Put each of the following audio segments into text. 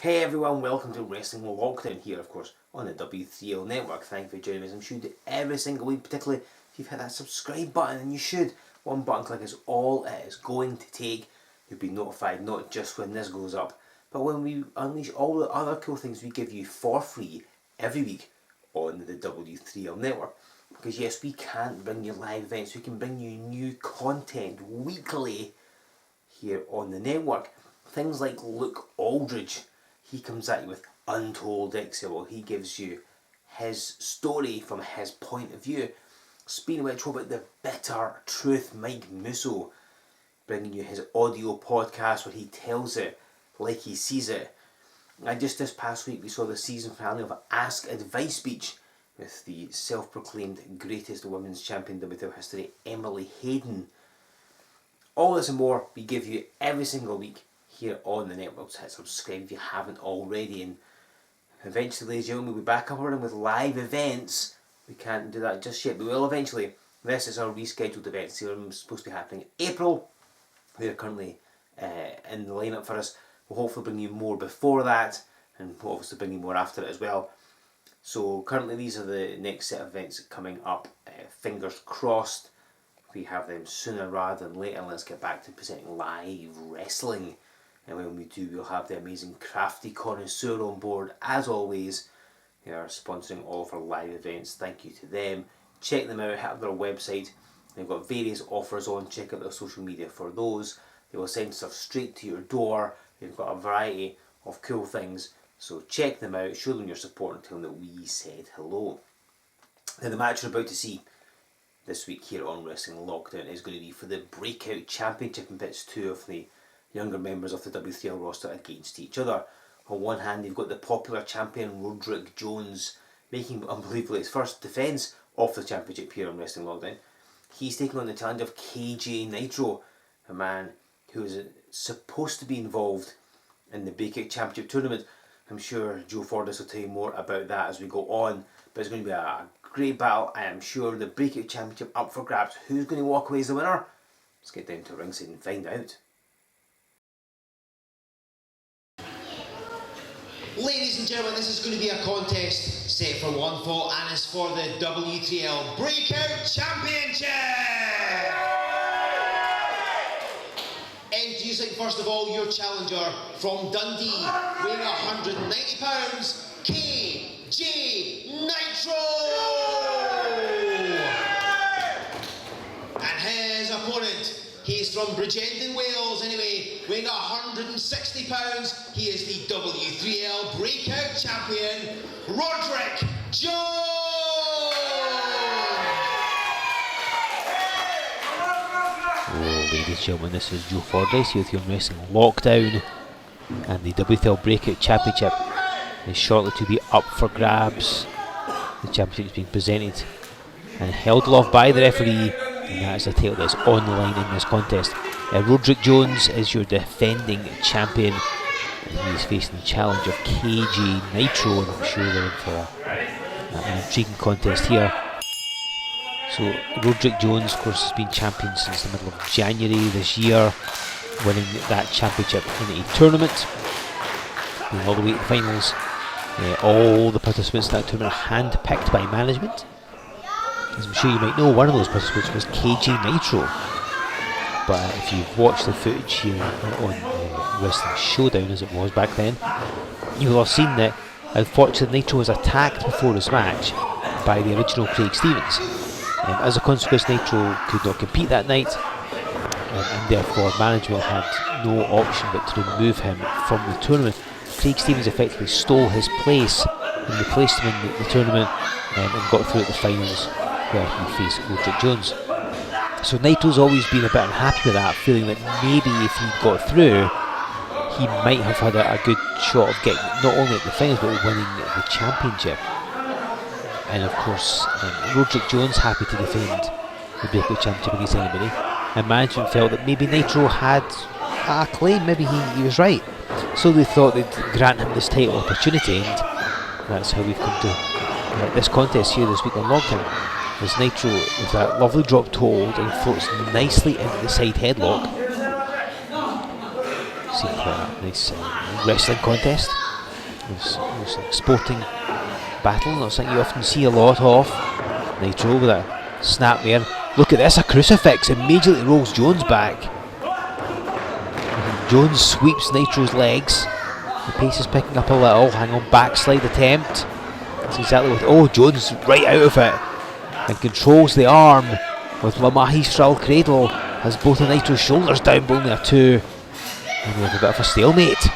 Hey everyone, welcome to Wrestling Lockdown here, of course, on the W3L network. Thank you for joining us. I'm sure you do every single week, particularly if you've hit that subscribe button, and you should. One button click is all it is going to take. You'll be notified not just when this goes up, but when we unleash all the other cool things we give you for free every week on the W3L network. Because yes, we can't bring you live events, we can bring you new content weekly here on the network. Things like Luke Aldridge. He comes at you with Untold Excel. He gives you his story from his point of view. Speaking of which, what about the bitter truth, Mike Musso, bringing you his audio podcast where he tells it like he sees it. And just this past week we saw the season finale of Ask Advice Beach with the self-proclaimed greatest women's champion in WTL history, Emily Hayden. All this and more we give you every single week here on the network. So hit subscribe if you haven't already, and eventually, ladies and gentlemen, we'll be back up and running with live events. We can't do that just yet, but we will eventually. This is our rescheduled events. They're supposed to be happening in April. They're currently in the lineup for us. We'll hopefully bring you more before that, and we'll obviously bring you more after it as well. So currently these are the next set of events coming up. Fingers crossed we have them sooner rather than later. Let's get back to presenting live wrestling. And when we do, we'll have the amazing Crafty Connoisseur on board. As always, they are sponsoring all of our live events. Thank you to them. Check them out, have their website. They've got various offers on. Check out their social media for those. They will send stuff straight to your door. They've got a variety of cool things. So check them out, show them your support, and tell them that we said hello. Now the match you're about to see this week here on Wrestling Lockdown is going to be for the Breakout Championship, and pits two of the younger members of the W3L roster against each other. On one hand, you've got the popular champion Rhoderick Jones making unbelievably his first defence of the championship here on Wrestling Lockdown. He's taking on the challenge of KJ Nitro, a man who is supposed to be involved in the Breakout Championship tournament. I'm sure Joe Fordyce will tell you more about that as we go on, but it's going to be a great battle. I am sure the Breakout Championship up for grabs. Who's going to walk away as the winner? Let's get down to ringside and find out. Ladies and gentlemen, this is going to be a contest set for one fall, and it's for the W3L Breakout Championship! Introducing first of all your challenger from Dundee, weighing 190 pounds, KJ Nitro! And his opponent, he's from Bridgend, Wales, anyway, weighing 160 pounds. He is the W3L Breakout Champion, Rhoderick Jones! Hello ladies and gentlemen, this is Joe Fordyce here with you on Wrestling Lockdown, and the W3L Breakout Championship is shortly to be up for grabs. The championship is being presented and held aloft by the referee, and that is the title that is on the line in this contest. Rhoderick Jones is your defending champion, and he is facing the challenge of KJ Nitro, and I'm sure they're in for an intriguing contest here. So Rhoderick Jones, of course, has been champion since the middle of January this year, winning that championship in a tournament, going all the way to the finals. All the participants in that tournament are hand-picked by management. As I'm sure you might know, one of those participants was KJ Nitro. But if you've watched the footage here on Wrestling Showdown, as it was back then, you will have seen that unfortunately Nitro was attacked before this match by the original Craig Stevens. As a consequence, Nitro could not compete that night, and therefore management had no option but to remove him from the tournament. Craig Stevens effectively stole his place and replaced him in the tournament, and got through at the finals where he faced Rhoderick Jones. So Nitro's always been a bit unhappy with that, feeling that maybe if he got through, he might have had a good shot of getting not only at the finals but winning the championship. And of course, Rhoderick Jones happy to defend the Breakout Championship against anybody, and management felt that maybe Nitro had a claim, maybe he was right. So they thought they'd grant him this title opportunity, and that's how we've come to this contest here this week on Lockdown. As Nitro with that lovely drop to hold and floats nicely into the side headlock. See quite a nice wrestling contest. It's like sporting battle, not something you often see a lot of. Nitro with a snap there. Look at this, a crucifix immediately rolls Jones back. And Jones sweeps Nitro's legs. The pace is picking up a little. Hang on, backslide attempt. That's exactly what. Oh, Jones right out of it and controls the arm with Lamahi's Straddle Cradle. Has both of Nitro's shoulders down, but only a 2. And we have a bit of a stalemate.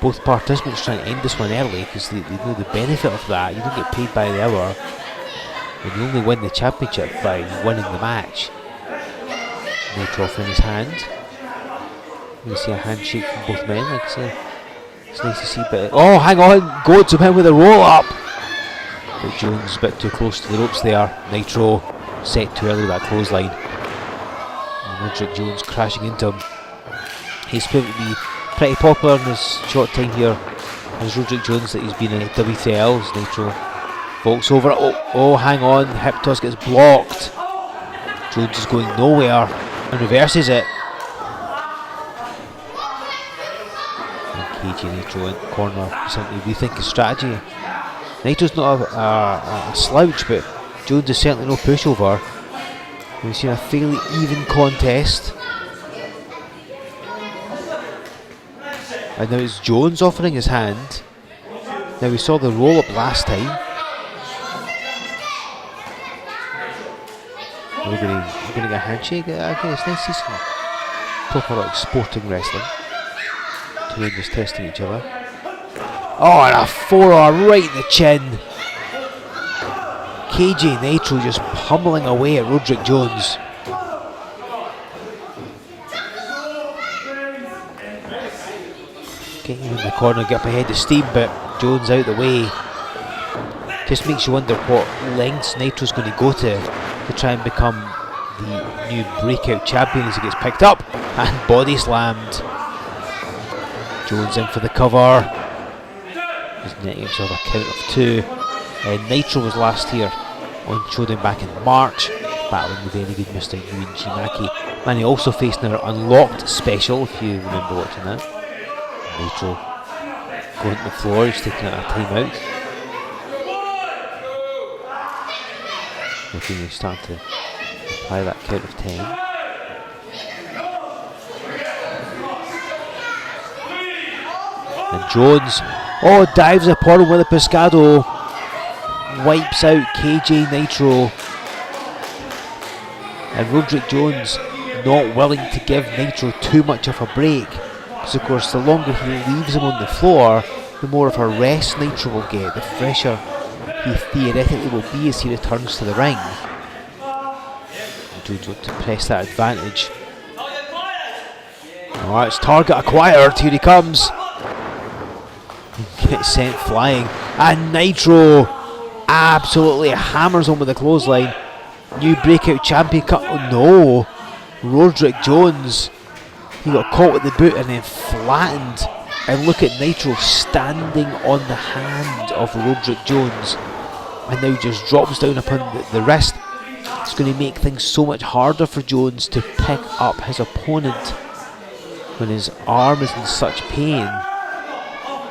Both participants trying to end this one early because they know the benefit of that. You don't get paid by the hour, and you only win the championship by winning the match. No trophy in his hand. You see a handshake from both men, like I say. It's nice to see, but oh, hang on, goes him in with a roll up. But Jones a bit too close to the ropes there. Nitro set too early with that clothesline. And Rhoderick Jones crashing into him. He's proven to be pretty popular in his short time here as Rhoderick Jones that he's been in W3L as Nitro vaults over. Oh, hang on, hip toss gets blocked. Jones is going nowhere and reverses it. And KJ Nitro in the corner, something to rethink his strategy. Nitro's not a slouch, but Jones is certainly no pushover. We've seen a fairly even contest. And now it's Jones offering his hand. Now we saw the roll up last time. We're going to get a handshake. Again, it's nice to see some proper like sporting wrestling. Two men just testing each other. Oh, and a forearm right in the chin. KJ Nitro just pummeling away at Rhoderick Jones. Getting him in the corner, get up ahead of steam, but Jones out the way. Just makes you wonder what lengths Nitro's going to go to try and become the new breakout champion as he gets picked up and body slammed. Jones in for the cover. He's netting himself a count of 2. Nitro was last here on Showdown back in March, battling the very good Mr. Yuichi Maki. And he also faced their Unlocked special, if you remember watching that. Nitro going to the floor, he's taking a timeout. Looking to start to apply that count of 10. And Jones, dives upon him with a Pescado. Wipes out KJ Nitro. And Rhoderick Jones not willing to give Nitro too much of a break. Because of course the longer he leaves him on the floor, the more of a rest Nitro will get, the fresher he theoretically will be as he returns to the ring. And Jones wants to press that advantage. Alright, it's target acquired, here he comes. He gets sent flying. And Nitro absolutely hammers on with the clothesline. New breakout champion cut. Oh no! Rhoderick Jones. He got caught with the boot and then flattened. And look at Nitro standing on the hand of Rhoderick Jones. And now just drops down upon the wrist. It's going to make things so much harder for Jones to pick up his opponent when his arm is in such pain.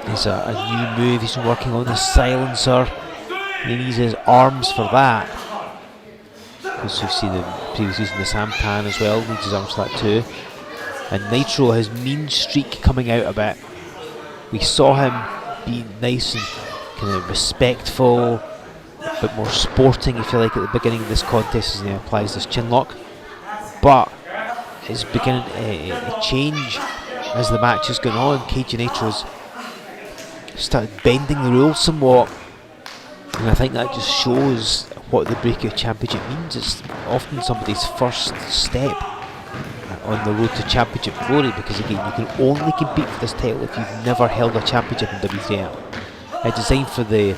There's a new move he's working on, the silencer. He needs his arms for that. Because we've seen him previously using the sampan as well, needs his arms for that too. And Nitro, his mean streak coming out a bit. We saw him being nice and kind of respectful, a bit more sporting if you like at the beginning of this contest as he applies this chin lock. But it's beginning to change as the match has gone on. KJ Nitro's started bending the rules somewhat. And I think that just shows what the Breakout Championship means. It's often somebody's first step on the road to championship glory, because again, you can only compete for this title if you've never held a championship in W3L. It's designed for the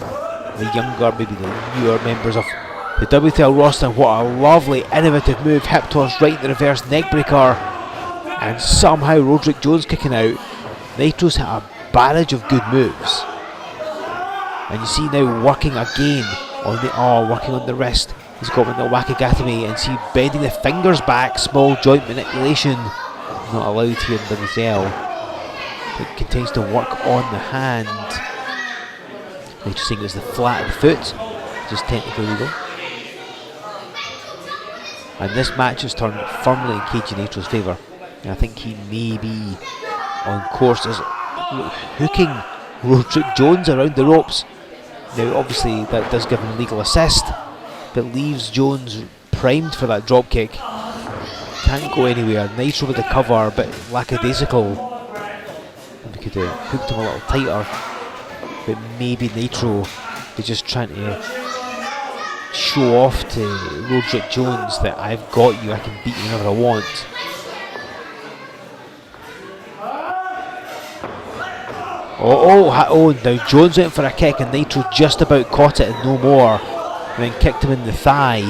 younger, maybe the newer members of the W3L roster. What a lovely innovative move, hip toss right in the reverse neckbreaker, and somehow Rhoderick Jones kicking out. Nitro's hit a barrage of good moves. And you see now working again on the working on the wrist. He's got with the Wakagatame, and see bending the fingers back, small joint manipulation. Not allowed here in W3L. It continues to work on the hand. Nitro saying it's the flat of the foot, just technically legal. And this match has turned firmly in KJ Nitro's favour. I think he may be on course as hooking Rhoderick Jones around the ropes. Now obviously that does give him legal assist, but leaves Jones primed for that drop kick. Can't go anywhere. Nitro with the cover, but lackadaisical. We could have hooked him a little tighter, but maybe Nitro is just trying to show off to Rhoderick Jones that I've got you, I can beat you whenever I want. Oh, now Jones went for a kick and Nitro just about caught it and no more, and then kicked him in the thigh.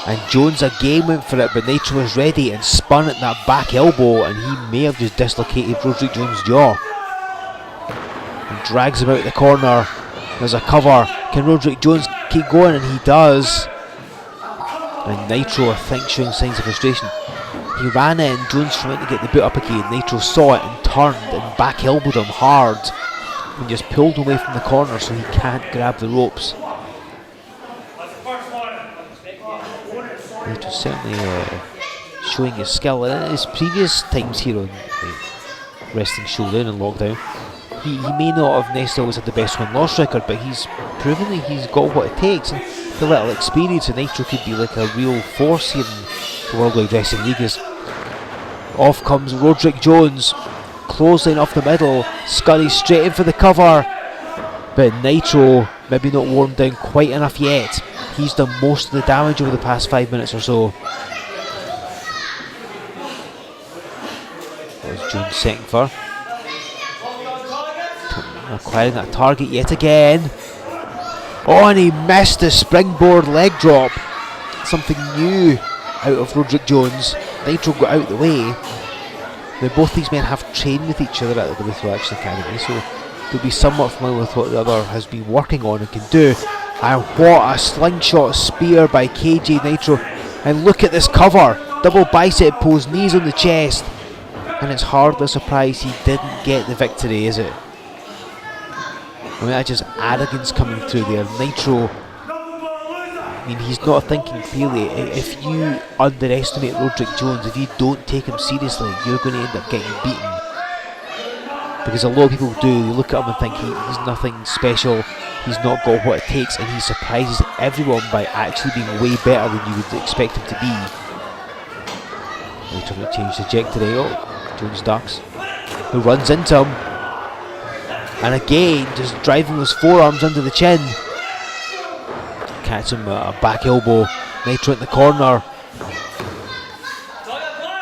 And Jones again went for it, but Nitro was ready and spun at that back elbow, and he may have just dislocated Rhoderick Jones' jaw. And drags him out the corner. There's a cover. Can Rhoderick Jones keep going? And he does. And Nitro, I think, showing signs of frustration. He ran in, Jones trying to get the boot up again. Nitro saw it and turned and back elbowed him hard and just pulled away from the corner so he can't grab the ropes. Nitro certainly showing his skill. In his previous times here on Wrestling Showdown and Lockdown, he may not have necessarily always had the best win-loss record, but he's proven that he's got what it takes. And the little experience of Nitro could be like a real force here in the Worldwide Wrestling League. Is off comes Rhoderick Jones, clothesline off the middle, scurries straight in for the cover, but Nitro maybe not worn down quite enough yet. He's done most of the damage over the past 5 minutes or so. What was Jones setting for? Acquiring that target yet again. Oh, and he missed the springboard leg drop. Something new out of Rhoderick Jones. Nitro got out of the way. Now both these men have trained with each other at the W3L Action Academy, so they'll be somewhat familiar with what the other has been working on and can do. And what a slingshot spear by KJ Nitro. And look at this cover. Double bicep pose, knees on the chest. And it's hardly a surprise he didn't get the victory, is it? I mean, that's just arrogance coming through there. Nitro, I mean, he's not thinking clearly. If you underestimate Rhoderick Jones, if you don't take him seriously, you're going to end up getting beaten. Because a lot of people do, they look at him and think he's nothing special, he's not got what it takes, and he surprises everyone by actually being way better than you would expect him to be. Nitro going to change trajectory. Oh, Jones ducks. Who runs into him. And again, just driving those forearms under the chin. Catch him a back elbow. Nitro in the corner.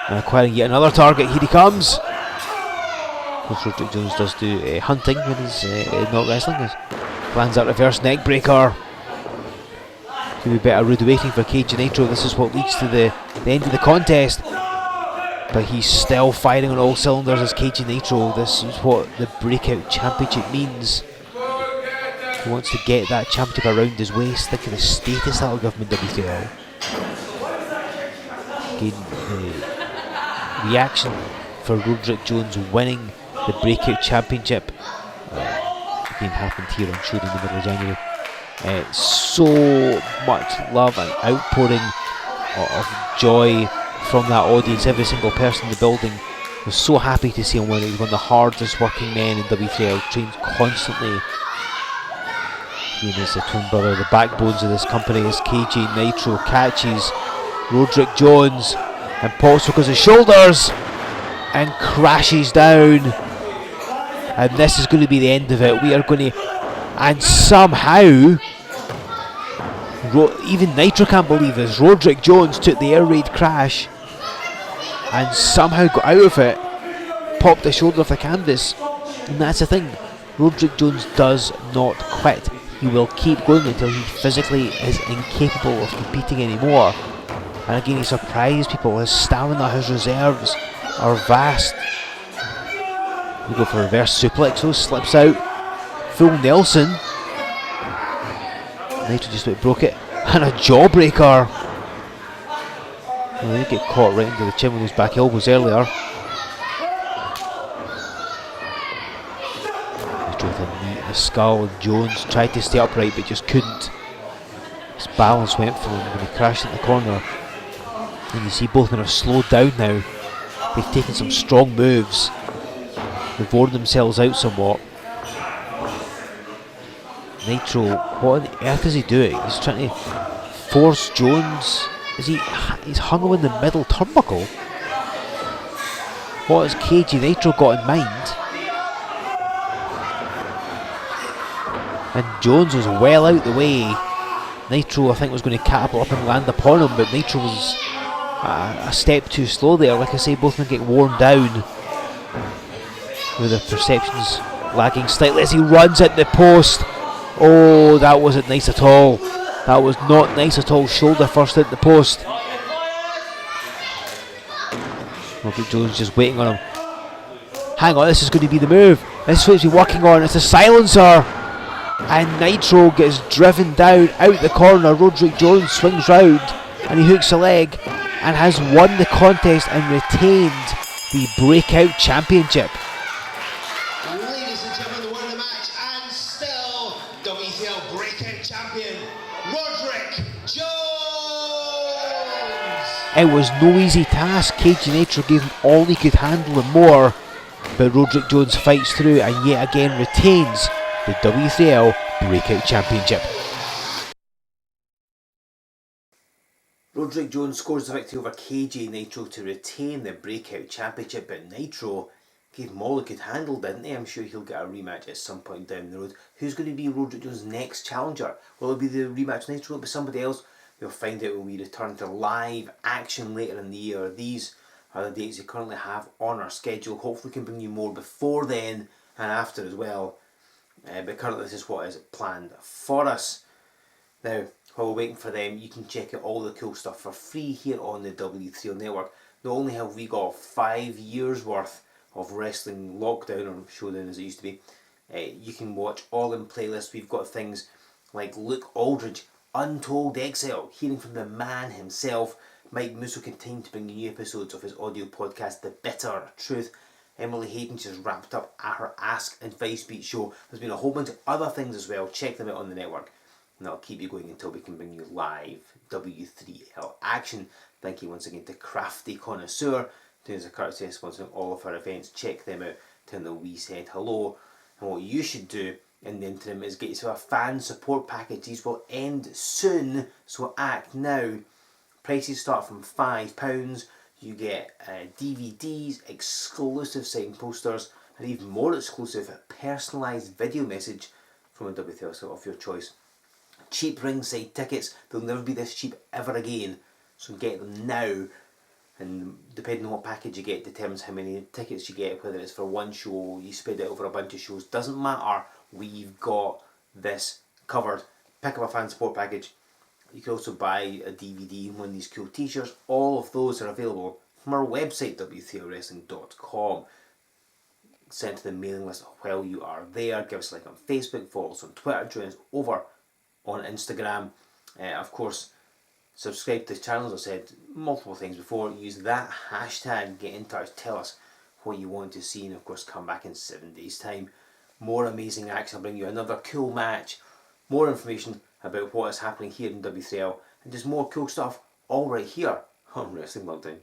And acquiring yet another target. Here he comes. Rhoderick Jones does do hunting when he's not wrestling. Lands that reverse neck breaker. Could be better rude awakening for KJ Nitro. This is what leads to the end of the contest. But he's still firing on all cylinders as KJ Nitro. This is what the Breakout Championship means. He wants to get that championship around his waist. Think of the status that'll give him in W3L. Again, the reaction for Rhoderick Jones winning the Breakout Championship again happened here on Showdown in the middle of January. So much love and outpouring of joy from that audience. Every single person in the building was so happy to see him win. He's one of the hardest working men in W3L, trains constantly. He and his twin brother, the backbones of this company, as KJ Nitro catches Rhoderick Jones and pops because his shoulders and crashes down. And this is going to be the end of it. We are going to, and somehow, even Nitro can't believe this, Rhoderick Jones took the air raid crash and somehow got out of it, popped the shoulder off the canvas. And that's the thing, Rhoderick Jones does not quit. He will keep going until he physically is incapable of competing anymore. And again, he surprised people. His stamina, his reserves are vast. We go for a reverse suplex, so slips out, full Nelson. Nitro just about broke it, and a jawbreaker. Well, he did get caught right into the chin with those back elbows earlier. Nitro with a knee in the skull, and Jones tried to stay upright but just couldn't. His balance went from him when he crashed in the corner. And you see both men are slowed down now. They've taken some strong moves. They've worn themselves out somewhat. Nitro, what on earth is he doing? He's trying to force Jones. He's hung him in the middle turnbuckle. What has KJ Nitro got in mind? And Jones was well out the way. Nitro, I think, was going to catapult up and land upon him, but Nitro was a step too slow there. Like I say, both men get worn down with their perceptions lagging slightly as he runs at the post. Oh, that wasn't nice at all. That was not nice at all. Shoulder first at the post. Rhoderick Jones just waiting on him. Hang on, this is going to be the move. This is what he's working on. It's a silencer. And Nitro gets driven down out the corner. Rhoderick Jones swings round and he hooks a leg and has won the contest and retained the Breakout Championship. Ladies and gentlemen, the winner of the match and still W3L Breakout Champion, Rhoderick Jones! It was no easy task. KJ Nitro gave him all he could handle and more, but Rhoderick Jones fights through and yet again retains the W3L Breakout Championship. Rhoderick Jones scores the victory over KJ Nitro to retain the Breakout Championship, but Nitro gave him all he could handle, didn't he? I'm sure he'll get a rematch at some point down the road. Who's going to be Rhoderick Jones' next challenger? Will it be the rematch Nitro? Will it be somebody else? We'll find out when we return to live action later in the year. These are the dates we currently have on our schedule. Hopefully we can bring you more before then and after as well. But currently this is what is planned for us. Now, while we're waiting for them, you can check out all the cool stuff for free here on the W3L network. Not only have we got 5 years worth of wrestling lockdown, or showdown as it used to be, you can watch all in playlists. We've got things like Luke Aldridge, Untold XL, hearing from the man himself. Mike Musso continuing to bring you new episodes of his audio podcast, The Bitter Truth. Emily Hayden just wrapped up her Ask and Advice Beat show. There's been a whole bunch of other things as well. Check them out on the network. And that'll keep you going until we can bring you live W3L action. Thank you once again to Crafty Connoisseur, doing us a courtesy of sponsoring all of our events. Check them out. Tell them we said hello. And what you should do in the interim is get yourself a fan support package. These will end soon, so act now. Prices start from £5. You get DVDs, exclusive signed posters, and even more exclusive personalised video message from a W3L site of your choice. Cheap ringside tickets, they'll never be this cheap ever again, so get them now. And depending on what package you get determines how many tickets you get, whether it's for one show, you spread it over a bunch of shows, doesn't matter, we've got this covered. Pick up a fan support package. You can also buy a DVD and one of these cool t-shirts. All of those are available from our website, W3LWrestling.com. Send to the mailing list while you are there. Give us a like on Facebook, follow us on Twitter, join us over on Instagram. Of course, subscribe to the channel, as I said multiple things before. Use that hashtag, get in touch, tell us what you want to see, and of course come back in 7 days time. More amazing action, I'll bring you another cool match, more information about what is happening here in W3L, and just more cool stuff all right here on Wrestling Meltdown.